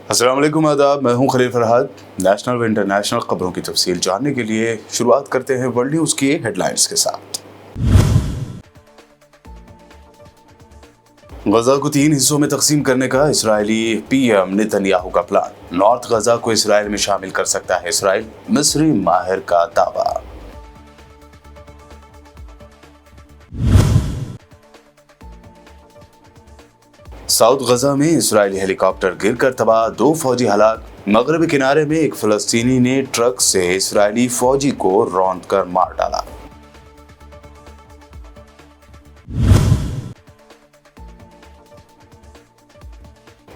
अस्सलाम वालेकुम, आदाब। मैं हूं खलील फरहाद। नेशनल व इंटरनेशनल खबरों की तफसील जानने के लिए शुरुआत करते हैं वर्ल्ड न्यूज़ की हेडलाइंस के साथ। गजा को 3 हिस्सों में तकसीम करने का इसराइली पीएम नेतन्याहू का प्लान। नॉर्थ गजा को इसराइल में शामिल कर सकता है इसराइल, मिस्री माहिर का दावा। साउथ गजा में इसराइली हेलीकॉप्टर गिरकर तबाह, 2 फौजी हलाक। मगरबी किनारे में एक फलस्तीनी ने ट्रक से इसराइली फौजी को रौंदकर मार डाला।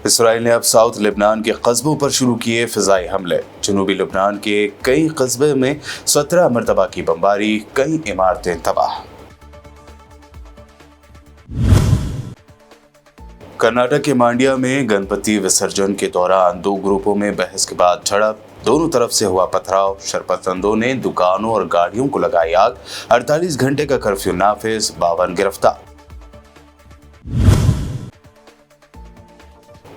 इसराइल ने अब साउथ लेबनान के कस्बों पर शुरू किए फिजाई हमले। जनूबी लेबनान के कई कस्बे में 17 मरतबा की बमबारी, कई इमारतें तबाह। कर्नाटक के मांड्या में गणपति विसर्जन के दौरान 2 ग्रुपों में बहस के बाद झड़प, दोनों तरफ से हुआ पथराव। शरपतंदों ने दुकानों और गाड़ियों को लगाई आग। 48 घंटे का कर्फ्यू नाफिज, 52 गिरफ्तार।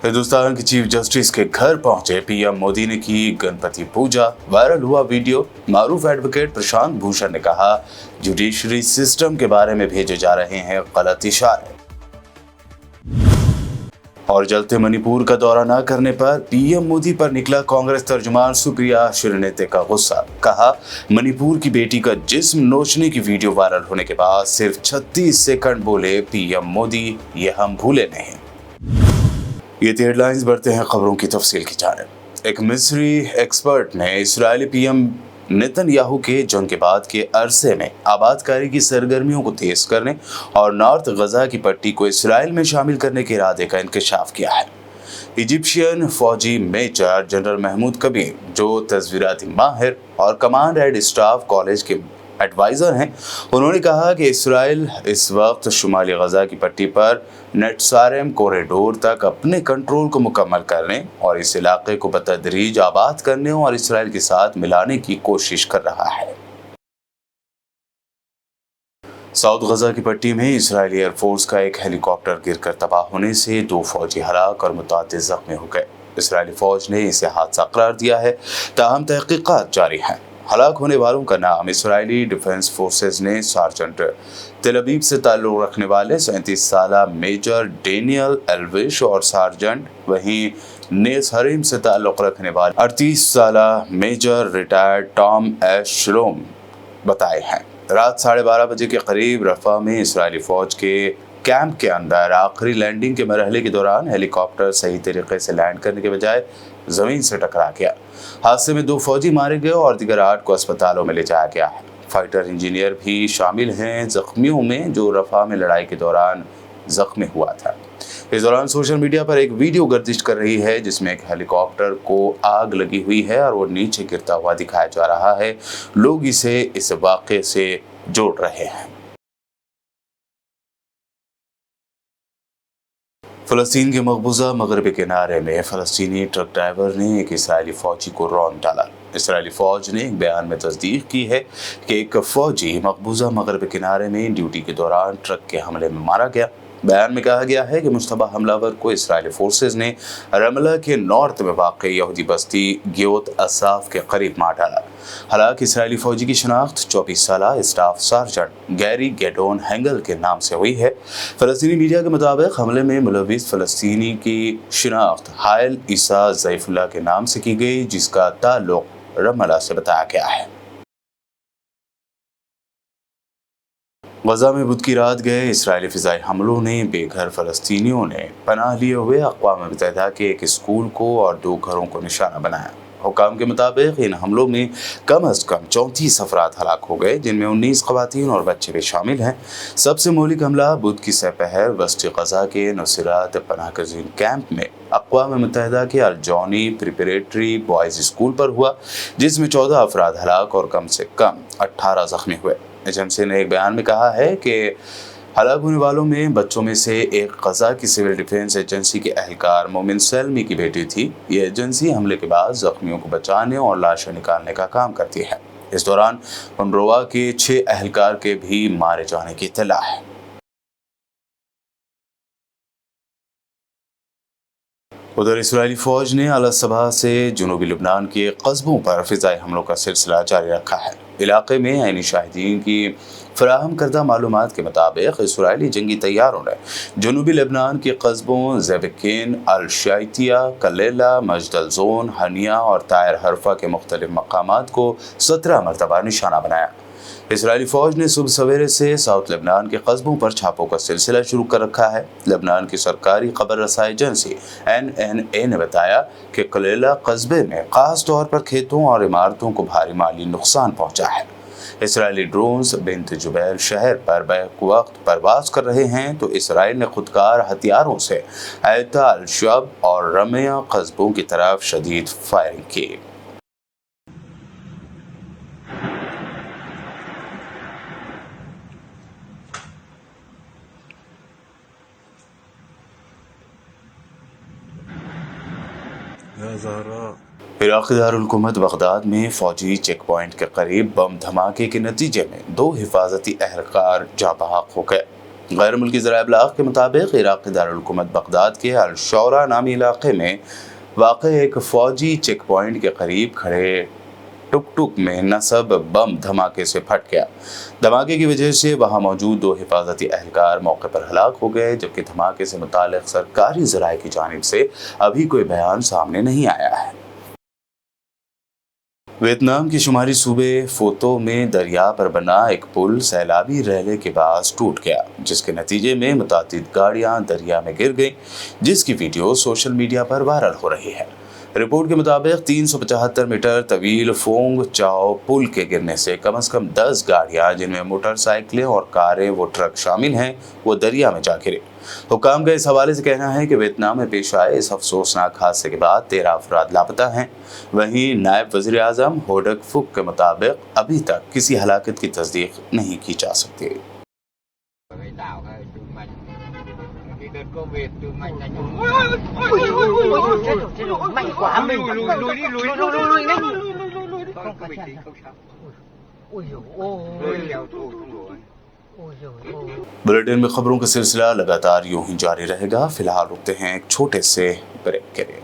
हिंदुस्तान के चीफ जस्टिस के घर पहुंचे पीएम मोदी ने की गणपति पूजा। वायरल हुआ वीडियो। मारूफ एडवोकेट प्रशांत भूषण ने कहा, जुडिशरी सिस्टम के बारे में भेजे जा रहे हैं गलत इशारे। और जलते मणिपुर का दौरा न करने पर पीएम मोदी पर निकला कांग्रेस तर्जुमान सुप्रिया श्रीनेते का गुस्सा। कहा, मणिपुर की बेटी का जिस्म नोचने की वीडियो वायरल होने के बाद सिर्फ 36 सेकंड बोले पीएम मोदी, ये हम भूले नहीं। ये थी हेडलाइंस। बढ़ते हैं खबरों की तफसील की जानिब। एक मिस्री एक्सपर्ट ने इसराइली पीएम नेतन्याहू के जंग के बाद के अरसे में आबादकारी की सरगर्मियों को तेज करने और नॉर्थ गजा की पट्टी को इसराइल में शामिल करने के इरादे का इंकशाफ किया है। इजिप्शियन फौजी मेजर जनरल महमूद कबीर, जो तस्वीराती माहिर और कमांड एंड स्टाफ कॉलेज के एडवाइजर हैं, उन्होंने कहा कि इसराइल इस वक्त शुमाली गजा की पट्टी पर नेट्सारेम कॉरिडोर तक अपने कंट्रोल को मुकम्मल करने और इस इलाके को बतदरीज आबाद करने और इसराइल के साथ मिलाने की कोशिश कर रहा है। साउथ गजा की पट्टी में इसराइली एयरफोर्स का एक हेलीकॉप्टर गिरकर तबाह होने से 2 फौजी हलाक और मुतअद्दिद जख्मी हो गए। इसराइली फौज ने इसे हादसा करार दिया है, ताहम तहकीकात जारी हैं। हलाक होने वालों का नाम इसराइली डिफेंस फोर्सेस ने सार्जेंट तेल अवीव से ताल्लुक रखने वाले 37 साला मेजर डेनियल एल्विश और सार्जेंट वहीं नेसहरीम से ताल्लुक रखने वाले 38 साला मेजर रिटायर्ड टॉम एश श्लोम बताए हैं। रात 12:30 बजे के करीब रफा में इसराइली फौज के कैंप के अंदर आखिरी लैंडिंग के मरहले के दौरान हेलीकॉप्टर सही तरीके से लैंड करने के बजाय जमीन से टकरा गया। हादसे में 2 फौजी मारे गए और दीगर 8 को अस्पतालों में ले जाया गया है। फाइटर इंजीनियर भी शामिल हैं जख्मियों में, जो रफा में लड़ाई के दौरान जख्मी हुआ था। इस दौरान सोशल मीडिया पर एक वीडियो गर्दिश कर रही है जिसमें एक हेलीकॉप्टर को आग लगी हुई है और वो नीचे गिरता हुआ दिखाया जा रहा है। लोग इसे इस वाक़े से जोड़ रहे हैं। फ़लस्तीन के मकबूजा मगरबी किनारे में फ़लस्तीनी ट्रक ड्राइवर ने एक इसराइली फ़ौजी को रौंद डाला। इसराइली फ़ौज ने एक बयान में तस्दीक की है कि एक फ़ौजी मकबूजा मगरबी किनारे में ड्यूटी के दौरान ट्रक के हमले में मारा गया। बयान में कहा गया है कि मुश्तबा हमलावर को इसराइली फोर्सेज ने रमला के नॉर्थ में वाक़ यहूदी बस्ती गियोत असाफ के करीब मार डाला। हालांकि इसराइली फौजी की शनाख्त 24 साला स्टाफ सार्जेंट गैरी गेडोन हैंगल के नाम से हुई है। फ़लस्तीनी मीडिया के मुताबिक हमले में मुलविस फ़लस्तीनी की शनाख्त हायल ईसा ज़ैफुल्लाह के नाम से की गई, जिसका ताल्लुक रमला से बताया गया है। गजा में बुध की रात गए इसराइली फ़िज़ाई हमलों ने बेघर फ़लस्तीनियों ने पनाह लिए हुए अक़वाम मुत्तहिदा के एक स्कूल को और 2 घरों को निशाना बनाया। हुकाम के मुताबिक इन हमलों में कम अज़ कम 34 अफराद हलाक हो गए, जिनमें 19 ख़वातीन और बच्चे भी शामिल हैं। सबसे मौलिक हमला बुध की सपहर वस्ती गजा के नुसरात पनाहगज़ीन कैंप में अक़वाम मुत्तहिदा के अल-जौनी प्रिपरेटरी बॉयज़ स्कूल पर हुआ, जिसमें 14 अफराद हलाक और कम से कम 18 ज़ख्मी हुए। एजेंसी ने एक बयान में कहा है कि हलाक होने वालों में बच्चों में से एक गजा की सिविल डिफेंस एजेंसी के एहलकार मोमिन सलमी की बेटी थी। ये एजेंसी हमले के बाद जख्मियों को बचाने और लाशें निकालने का काम करती है। इस दौरान उनरवा के 6 एहलकार के भी मारे जाने की इत्तला है। उधर इस्राएली फौज ने अल-सबा से जुनूबी लबनान के कस्बों पर फिजाई हमलों का सिलसिला जारी रखा है। इलाके में ऐनी शाहिदीन की फराहम करदा मालूमात के मुताबिक इस्राएली जंगी तैयारों ने जुनूबी लबनान के कस्बों ज़ेविकिन, अल-शाइतिया, कलेला, मजदल जोन, हनिया और तायर हरफा के मुख्तलिफ मकामात को 17 मरतबा निशाना बनाया। इस्राएली फौज ने सुबह सवेरे से साउथ लेबनान के कस्बों पर छापों का सिलसिला शुरू कर रखा है। लेबनान की सरकारी खबर रसाई एजेंसी NNA ने बताया कि कलेला कस्बे में खास तौर पर खेतों और इमारतों को भारी माली नुकसान पहुंचा है। इस्राएली ड्रोन्स बिन्त जुबैल शहर पर बैक वक्त परवाज कर रहे हैं तो इसराइल ने खुदकार हथियारों से ऐता अल-शब और रमिया कस्बों की तरफ शदीद फायरिंग की। इराक़ी दारुल हुकूमत बगदाद में फौजी चेक पॉइंट के करीब बम धमाके के नतीजे में 2 हिफाजती एहलकार जाँ बहक हो गए। गैर मुल्की ज़राए इब्लाग के मुताबिक इराक़ी दारुल हुकूमत बगदाद के अल-शौरा नामी इलाके में वाक़ एक फौजी चेक पॉइंट के करीब खड़े टुक टुक में नसब बम धमाके से फट गया। धमाके की वजह से वहां मौजूद 2 हिफाजती एहलकार मौके पर हलाक हो गए, जबकि धमाके से मुताल्लिक़ सरकारी ज़राए की जानिब से अभी कोई बयान सामने नहीं आया है। वियतनाम के शुमारी सूबे फोतो में दरिया पर बना एक पुल सैलाबी रहने के बाद टूट गया, जिसके नतीजे में मुतादिद गाड़ियां दरिया में गिर गईं, जिसकी वीडियो सोशल मीडिया पर वायरल हो रही है। रिपोर्ट के मुताबिक 375 मीटर तवील फोंग चाओ पुल के गिरने से कम 10 गाड़ियां, जिनमें मोटरसाइकिलें और कारें व ट्रक शामिल हैं, वो दरिया में जा गिरे। हुक्काम का इस हवाले से कहना है कि वियतनाम में पेश आए इस अफसोसनाक हादसे के बाद 13 अफराद लापता हैं। वहीं नायब वज़ीर आज़म होडक फुक के मुताबिक अभी तक किसी हलाकत की तस्दीक नहीं की जा सकती। बुलेटिन में खबरों का सिलसिला लगातार यूं ही जारी रहेगा। फिलहाल रुकते हैं एक छोटे से ब्रेक के लिए।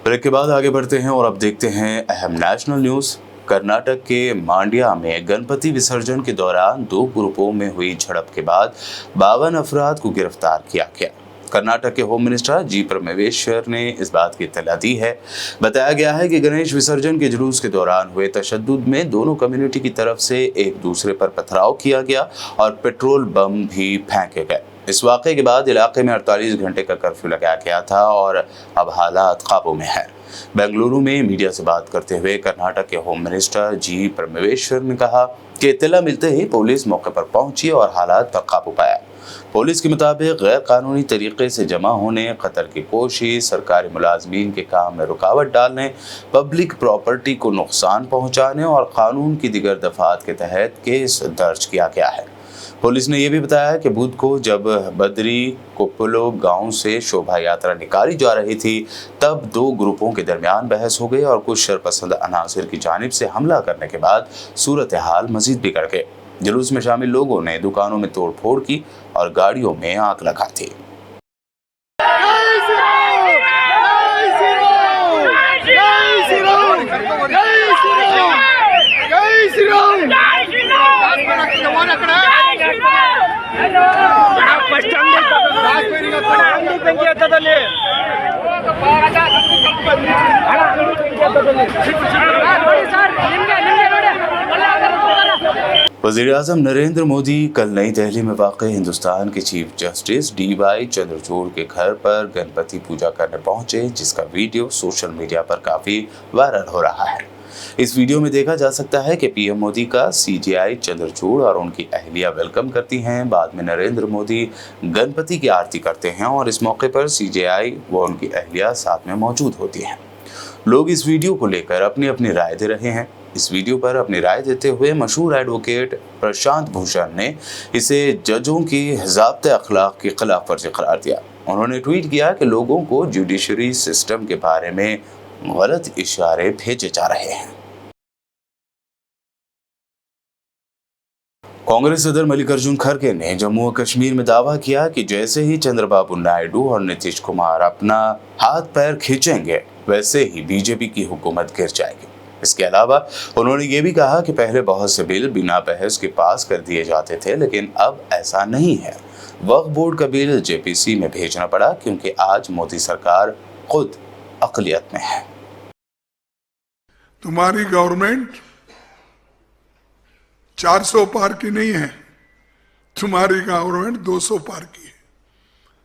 ब्रेक के बाद आगे बढ़ते हैं और अब देखते हैं अहम नेशनल न्यूज़। कर्नाटक के मांड्या में गणपति विसर्जन के दौरान 2 ग्रुपों में हुई झड़प के बाद 52 अफराद को गिरफ्तार किया गया। कर्नाटक के होम मिनिस्टर जी परमेश्वर ने इस बात की इत्तला दी है। बताया गया है कि गणेश विसर्जन के जुलूस के दौरान हुए तशद्दुद में दोनों कम्युनिटी की तरफ से एक दूसरे पर पथराव किया गया और पेट्रोल बम भी फेंके गए। इस वाक़े के बाद इलाके में 48 घंटे का कर्फ्यू लगाया गया था और अब हालात काबू में है। बेंगलुरु में मीडिया से बात करते हुए कर्नाटक के होम मिनिस्टर जी परमेश्वर ने कहा कि इत्तला मिलते ही पुलिस मौके पर पहुंची और हालात पर काबू पाया। पुलिस के मुताबिक गैर कानूनी तरीके से जमा होने, कत्ल की कोशिश, सरकारी मुलाजमीन के काम में रुकावट डालने, पब्लिक प्रॉपर्टी को नुकसान पहुंचाने और कानून की दीगर दफात के तहत केस दर्ज किया गया है। पुलिस ने यह भी बताया कि बुध को जब बदरी कोप्पलो गांव से शोभा यात्रा निकाली जा रही थी, तब 2 ग्रुपों के दरमियान बहस हो गई और कुछ शरपसंद अनासिर की जानिब से हमला करने के बाद सूरत हाल मजीद बिगड़ गई। जुलूस में शामिल लोगों ने दुकानों में तोड़फोड़ की और गाड़ियों में आग लगा दी। ಸರ್ ನಿಮಗೆ वज़ीर-ए-आज़म नरेंद्र मोदी कल नई दिल्ली में वाक़ हिंदुस्तान के चीफ जस्टिस डी.वाई. चंद्रचूड़ के घर पर गणपति पूजा करने पहुंचे, जिसका वीडियो सोशल मीडिया पर काफ़ी वायरल हो रहा है। इस वीडियो में देखा जा सकता है कि पीएम मोदी का सीजेआई चंद्रचूड़ और उनकी अहलिया वेलकम करती हैं। बाद में नरेंद्र मोदी गणपति की आरती करते हैं और इस मौके पर सीजेआई व उनकी अहलिया साथ में मौजूद होती हैं। लोग इस वीडियो को लेकर अपनी अपनी राय दे रहे हैं। इस वीडियो पर अपनी राय देते हुए मशहूर एडवोकेट प्रशांत भूषण ने इसे जजों की ज़ाब्ते अखलाक की खिलाफ वर्जी करार दिया। उन्होंने ट्वीट किया कि लोगों को जुडिशरी सिस्टम के बारे में गलत इशारे भेजे जा रहे हैं। कांग्रेस सदर मल्लिकार्जुन खड़गे ने जम्मू और कश्मीर में दावा किया कि जैसे ही चंद्रबाबू नायडू और नीतीश कुमार अपना हाथ पैर खींचेंगे, वैसे ही बीजेपी की हुकूमत गिर जाएगी। इसके अलावा उन्होंने ये भी कहा कि पहले बहुत से बिल बिना बहस के पास कर दिए जाते थे, लेकिन अब ऐसा नहीं है। वक्फ बोर्ड का बिल जेपीसी में भेजना पड़ा क्योंकि आज मोदी सरकार खुद अक़लियत में है। तुम्हारी गवर्नमेंट 400 पार की नहीं है, तुम्हारी गवर्नमेंट 200 पार की है।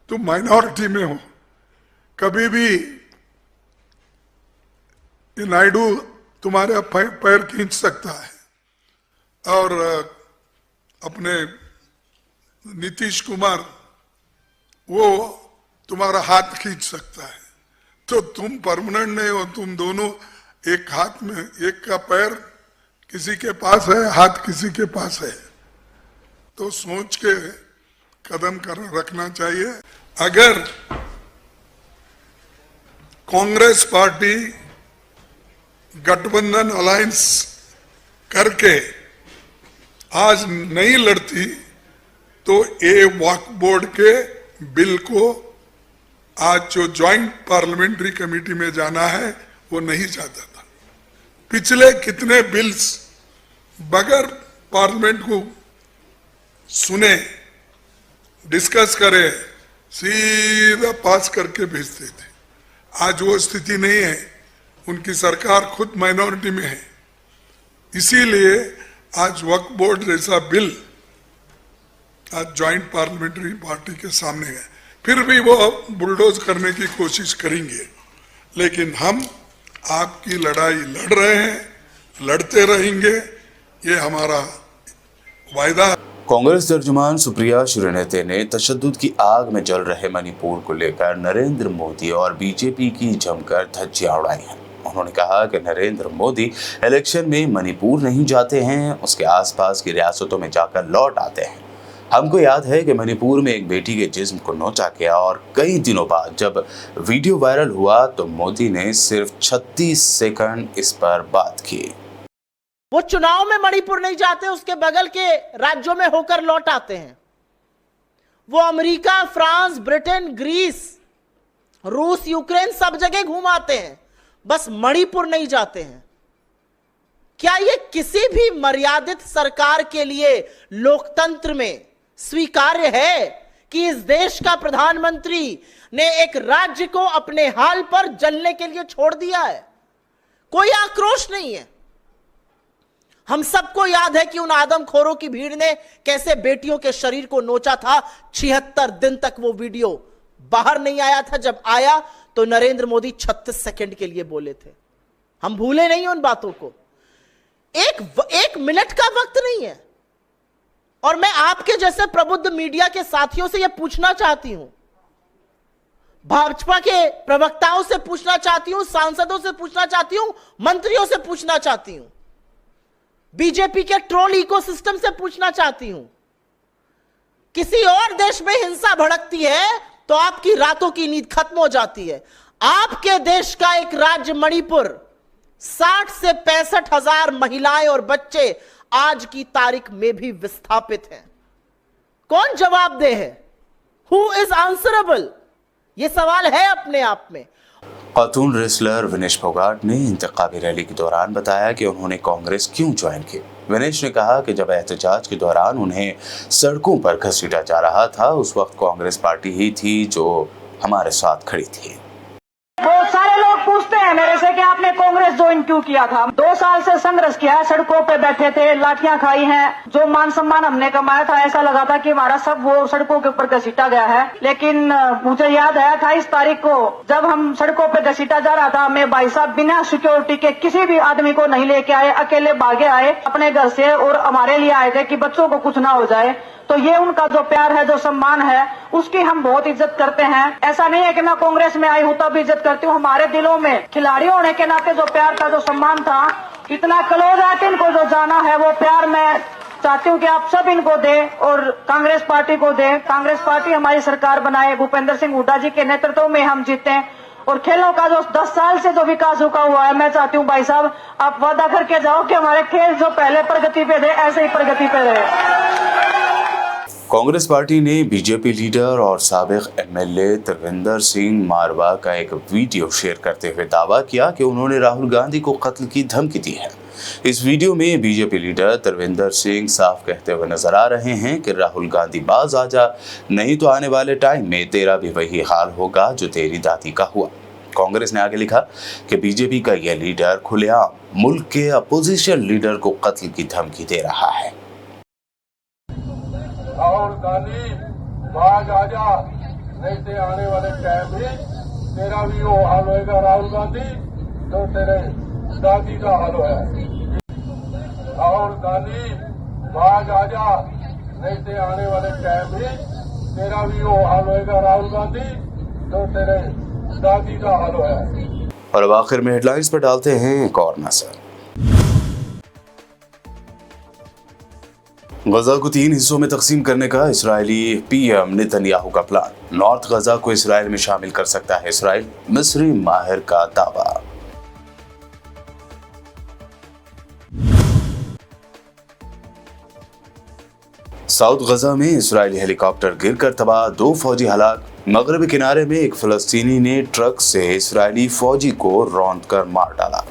तुम माइनॉरिटी में हो। कभी भी नायडू तुम्हारे पैर खींच सकता है और अपने नीतीश कुमार वो तुम्हारा हाथ खींच सकता है। तो तुम परमानेंट नहीं हो, तुम दोनों एक हाथ में, एक का पैर किसी के पास है, हाथ किसी के पास है। तो सोच के कदम रखना चाहिए। अगर कांग्रेस पार्टी गठबंधन अलायंस करके आज नहीं लड़ती तो ये वक्फ बोर्ड के बिल को आज जो ज्वाइंट पार्लियामेंट्री कमेटी में जाना है वो नहीं जाता था। पिछले कितने बिल्स बगैर पार्लियामेंट को सुने, डिस्कस करे, सीधा पास करके भेजते थे। आज वो स्थिति नहीं है। उनकी सरकार खुद माइनॉरिटी में है। इसीलिए आज वक्फ बोर्ड जैसा बिल आज ज्वाइंट पार्लियामेंट्री पार्टी के सामने है। फिर भी वो बुलडोज करने की कोशिश करेंगे, लेकिन हम आपकी लड़ाई लड़ रहे हैं, लड़ते रहेंगे, ये हमारा वायदा है। कांग्रेस तर्जुमान सुप्रिया श्रीनेते ने तशद्दुद की आग में जल रहे मणिपुर को लेकर नरेंद्र मोदी और बीजेपी की जमकर धज्जियां उड़ाई हैं। उन्होंने कहा कि नरेंद्र मोदी इलेक्शन में मणिपुर नहीं जाते हैं, उसके आसपास की रियासतों में जाकर लौट आते हैं। हमको याद है कि मणिपुर में एक बेटी के जिस्म को नोचा गया और कई दिनों बाद जब वीडियो वायरल हुआ तो मोदी ने सिर्फ 36 सेकंड इस पर बात की। वो चुनाव में मणिपुर नहीं जाते, उसके बगल के राज्यों में होकर लौट आते हैं। वो अमेरिका, फ्रांस, ब्रिटेन, ग्रीस, रूस, यूक्रेन सब जगह घूम आते हैं, बस मणिपुर नहीं जाते हैं। क्या ये किसी भी मर्यादित सरकार के लिए लोकतंत्र में स्वीकार्य है कि इस देश का प्रधानमंत्री ने एक राज्य को अपने हाल पर जलने के लिए छोड़ दिया है? कोई आक्रोश नहीं है। हम सबको याद है कि उन आदमखोरों की भीड़ ने कैसे बेटियों के शरीर को नोचा था। 76 दिन तक वो वीडियो बाहर नहीं आया था। जब आया तो नरेंद्र मोदी 36 सेकंड के लिए बोले थे। हम भूले नहीं उन बातों को। एक मिनट का वक्त नहीं है। और मैं आपके जैसे प्रबुद्ध मीडिया के साथियों से यह पूछना चाहती हूं, भाजपा के प्रवक्ताओं से पूछना चाहती हूं, सांसदों से पूछना चाहती हूं, मंत्रियों से पूछना चाहती हूं, बीजेपी के ट्रोल इकोसिस्टम से पूछना चाहती हूं। किसी और देश में हिंसा भड़कती है तो आपकी रातों की नींद खत्म हो जाती है। आपके देश का एक राज्य मणिपुर, 60 से 65 हजार महिलाएं और बच्चे आज की तारीख में भी विस्थापित हैं। कौन जवाबदेह है? Who is answerable? यह सवाल है अपने आप में। खातून रेसलर विनेश फोगाट ने इंतखाबी रैली के दौरान बताया कि उन्होंने कांग्रेस क्यों ज्वाइन की। विनेश ने कहा कि जब एहतजाज के दौरान उन्हें सड़कों पर घसीटा जा रहा था, उस वक्त कांग्रेस पार्टी ही थी जो हमारे साथ खड़ी थी। सारे लोग पूछते हैं मेरे से कि आपने कांग्रेस ज्वाइन क्यों किया था। 2 साल से संघर्ष किया है, सड़कों पे बैठे थे, लाठियां खाई हैं, जो मान सम्मान हमने कमाया था ऐसा लगा था कि हमारा सब वो सड़कों के ऊपर घसीटा गया है। लेकिन मुझे याद है 28 तारीख को जब हम सड़कों पे घसीटा जा रहा था, मैं भाई साहब बिना सिक्योरिटी के किसी भी आदमी को नहीं लेके आए, अकेले भागे आए अपने घर से और हमारे लिए आए थे कि बच्चों को कुछ ना हो जाए। तो ये उनका जो प्यार है, जो सम्मान है, उसकी हम बहुत इज्जत करते हैं। ऐसा नहीं है कि मैं कांग्रेस में आई हूं तब इज्जत करती हूँ, हमारे दिलों में खिलाड़ी होने के नाते जो प्यार था, जो सम्मान था, इतना क्लोज है कि इनको जो जाना है वो प्यार मैं चाहती हूँ कि आप सब इनको दें और कांग्रेस पार्टी को दें। कांग्रेस पार्टी हमारी सरकार बनाए, भूपेंद्र सिंह हुड्डा जी के नेतृत्व में हम जीते और खेलों का जो 10 साल से जो विकास रुका हुआ है, मैं चाहती हूँ भाई साहब आप वादा करके जाओ कि हमारे खेल जो पहले प्रगति पे थे ऐसे ही प्रगति पे रहे। कांग्रेस पार्टी ने बीजेपी लीडर और साबिक एमएलए तरविंदर सिंह मारवा का एक वीडियो शेयर करते हुए दावा किया कि उन्होंने राहुल गांधी को कत्ल की धमकी दी है। इस वीडियो में बीजेपी लीडर तरविंदर सिंह साफ कहते हुए नजर आ रहे हैं कि राहुल गांधी बाज आ जा, नहीं तो आने वाले टाइम में तेरा भी वही हाल होगा जो तेरी दादी का हुआ। कांग्रेस ने आगे लिखा कि बीजेपी का यह लीडर खुलेआम मुल्क के अपोजिशन लीडर को कत्ल की धमकी दे रहा है। राहुल गांधी बाज आजा, नहीं तो आने वाले टाइम में तेरा भी वो हाल होएगा राहुल गांधी जो तेरे दादी का हाल है। राहुल गांधी बाज आजा, नहीं तो आने वाले टाइम में तेरा भी वो हाल होएगा राहुल गांधी जो तेरे दादी का हाल है। और अब आखिर में हेडलाइंस पर डालते हैं एक और नजर। गजा को 3 हिस्सों में तकसीम करने का इजरायली पीएम नेतन्याहू का प्लान। नॉर्थ गजा को इसराइल में शामिल कर सकता है इसराइल, मिस्री माहिर का दावा। साउथ गजा में इसराइली हेलीकॉप्टर गिरकर तबाह, 2 फौजी हलाक। मगरबी किनारे में एक फलस्तीनी ने ट्रक से इसराइली फौजी को रौंदकर मार डाला।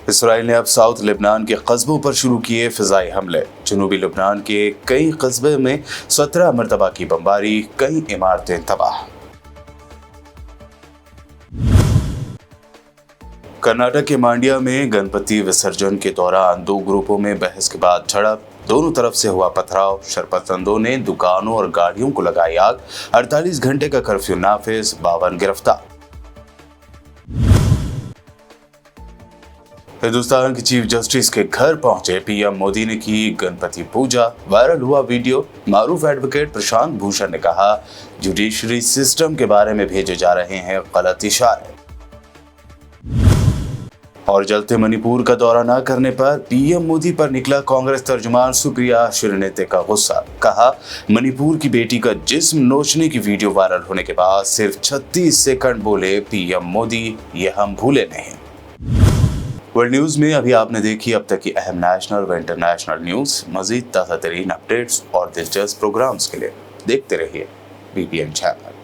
इसराइल ने अब साउथ लेबनान के कस्बों पर शुरू किए फिजाई हमले। जनूबी लेबनान के कई कस्बे में 17 मरतबा की बमबारी, कई इमारतें तबाह। कर्नाटक के मांड्या में गणपति विसर्जन के दौरान 2 ग्रुपों में बहस के बाद झड़प, दोनों तरफ से हुआ पथराव। शरपतंदों ने दुकानों और गाड़ियों को लगाई आग। 48 घंटे का कर्फ्यू नाफिज, 52 गिरफ्तार। हिंदुस्तान के चीफ जस्टिस के घर पहुंचे पीएम मोदी ने की गणपति पूजा। वायरल हुआ वीडियो। मारूफ एडवोकेट प्रशांत भूषण ने कहा, जुडिशरी सिस्टम के बारे में भेजे जा रहे हैं गलत इशारे। और जलते मणिपुर का दौरा न करने पर पीएम मोदी पर निकला कांग्रेस तर्जुमान सुप्रिया श्रीनेते का गुस्सा। कहा, मणिपुर की बेटी का जिस्म नोचने की वीडियो वायरल होने के बाद सिर्फ 36 सेकंड बोले पीएम मोदी, ये हम भूले नहीं। वर्ल्ड न्यूज में अभी आपने देखी अब तक की अहम नेशनल व इंटरनेशनल न्यूज। मजीद ताज़ा तरीन अपडेट्स और दिलचस्प प्रोग्राम्स के लिए देखते रहिए बीपीएन चैनल।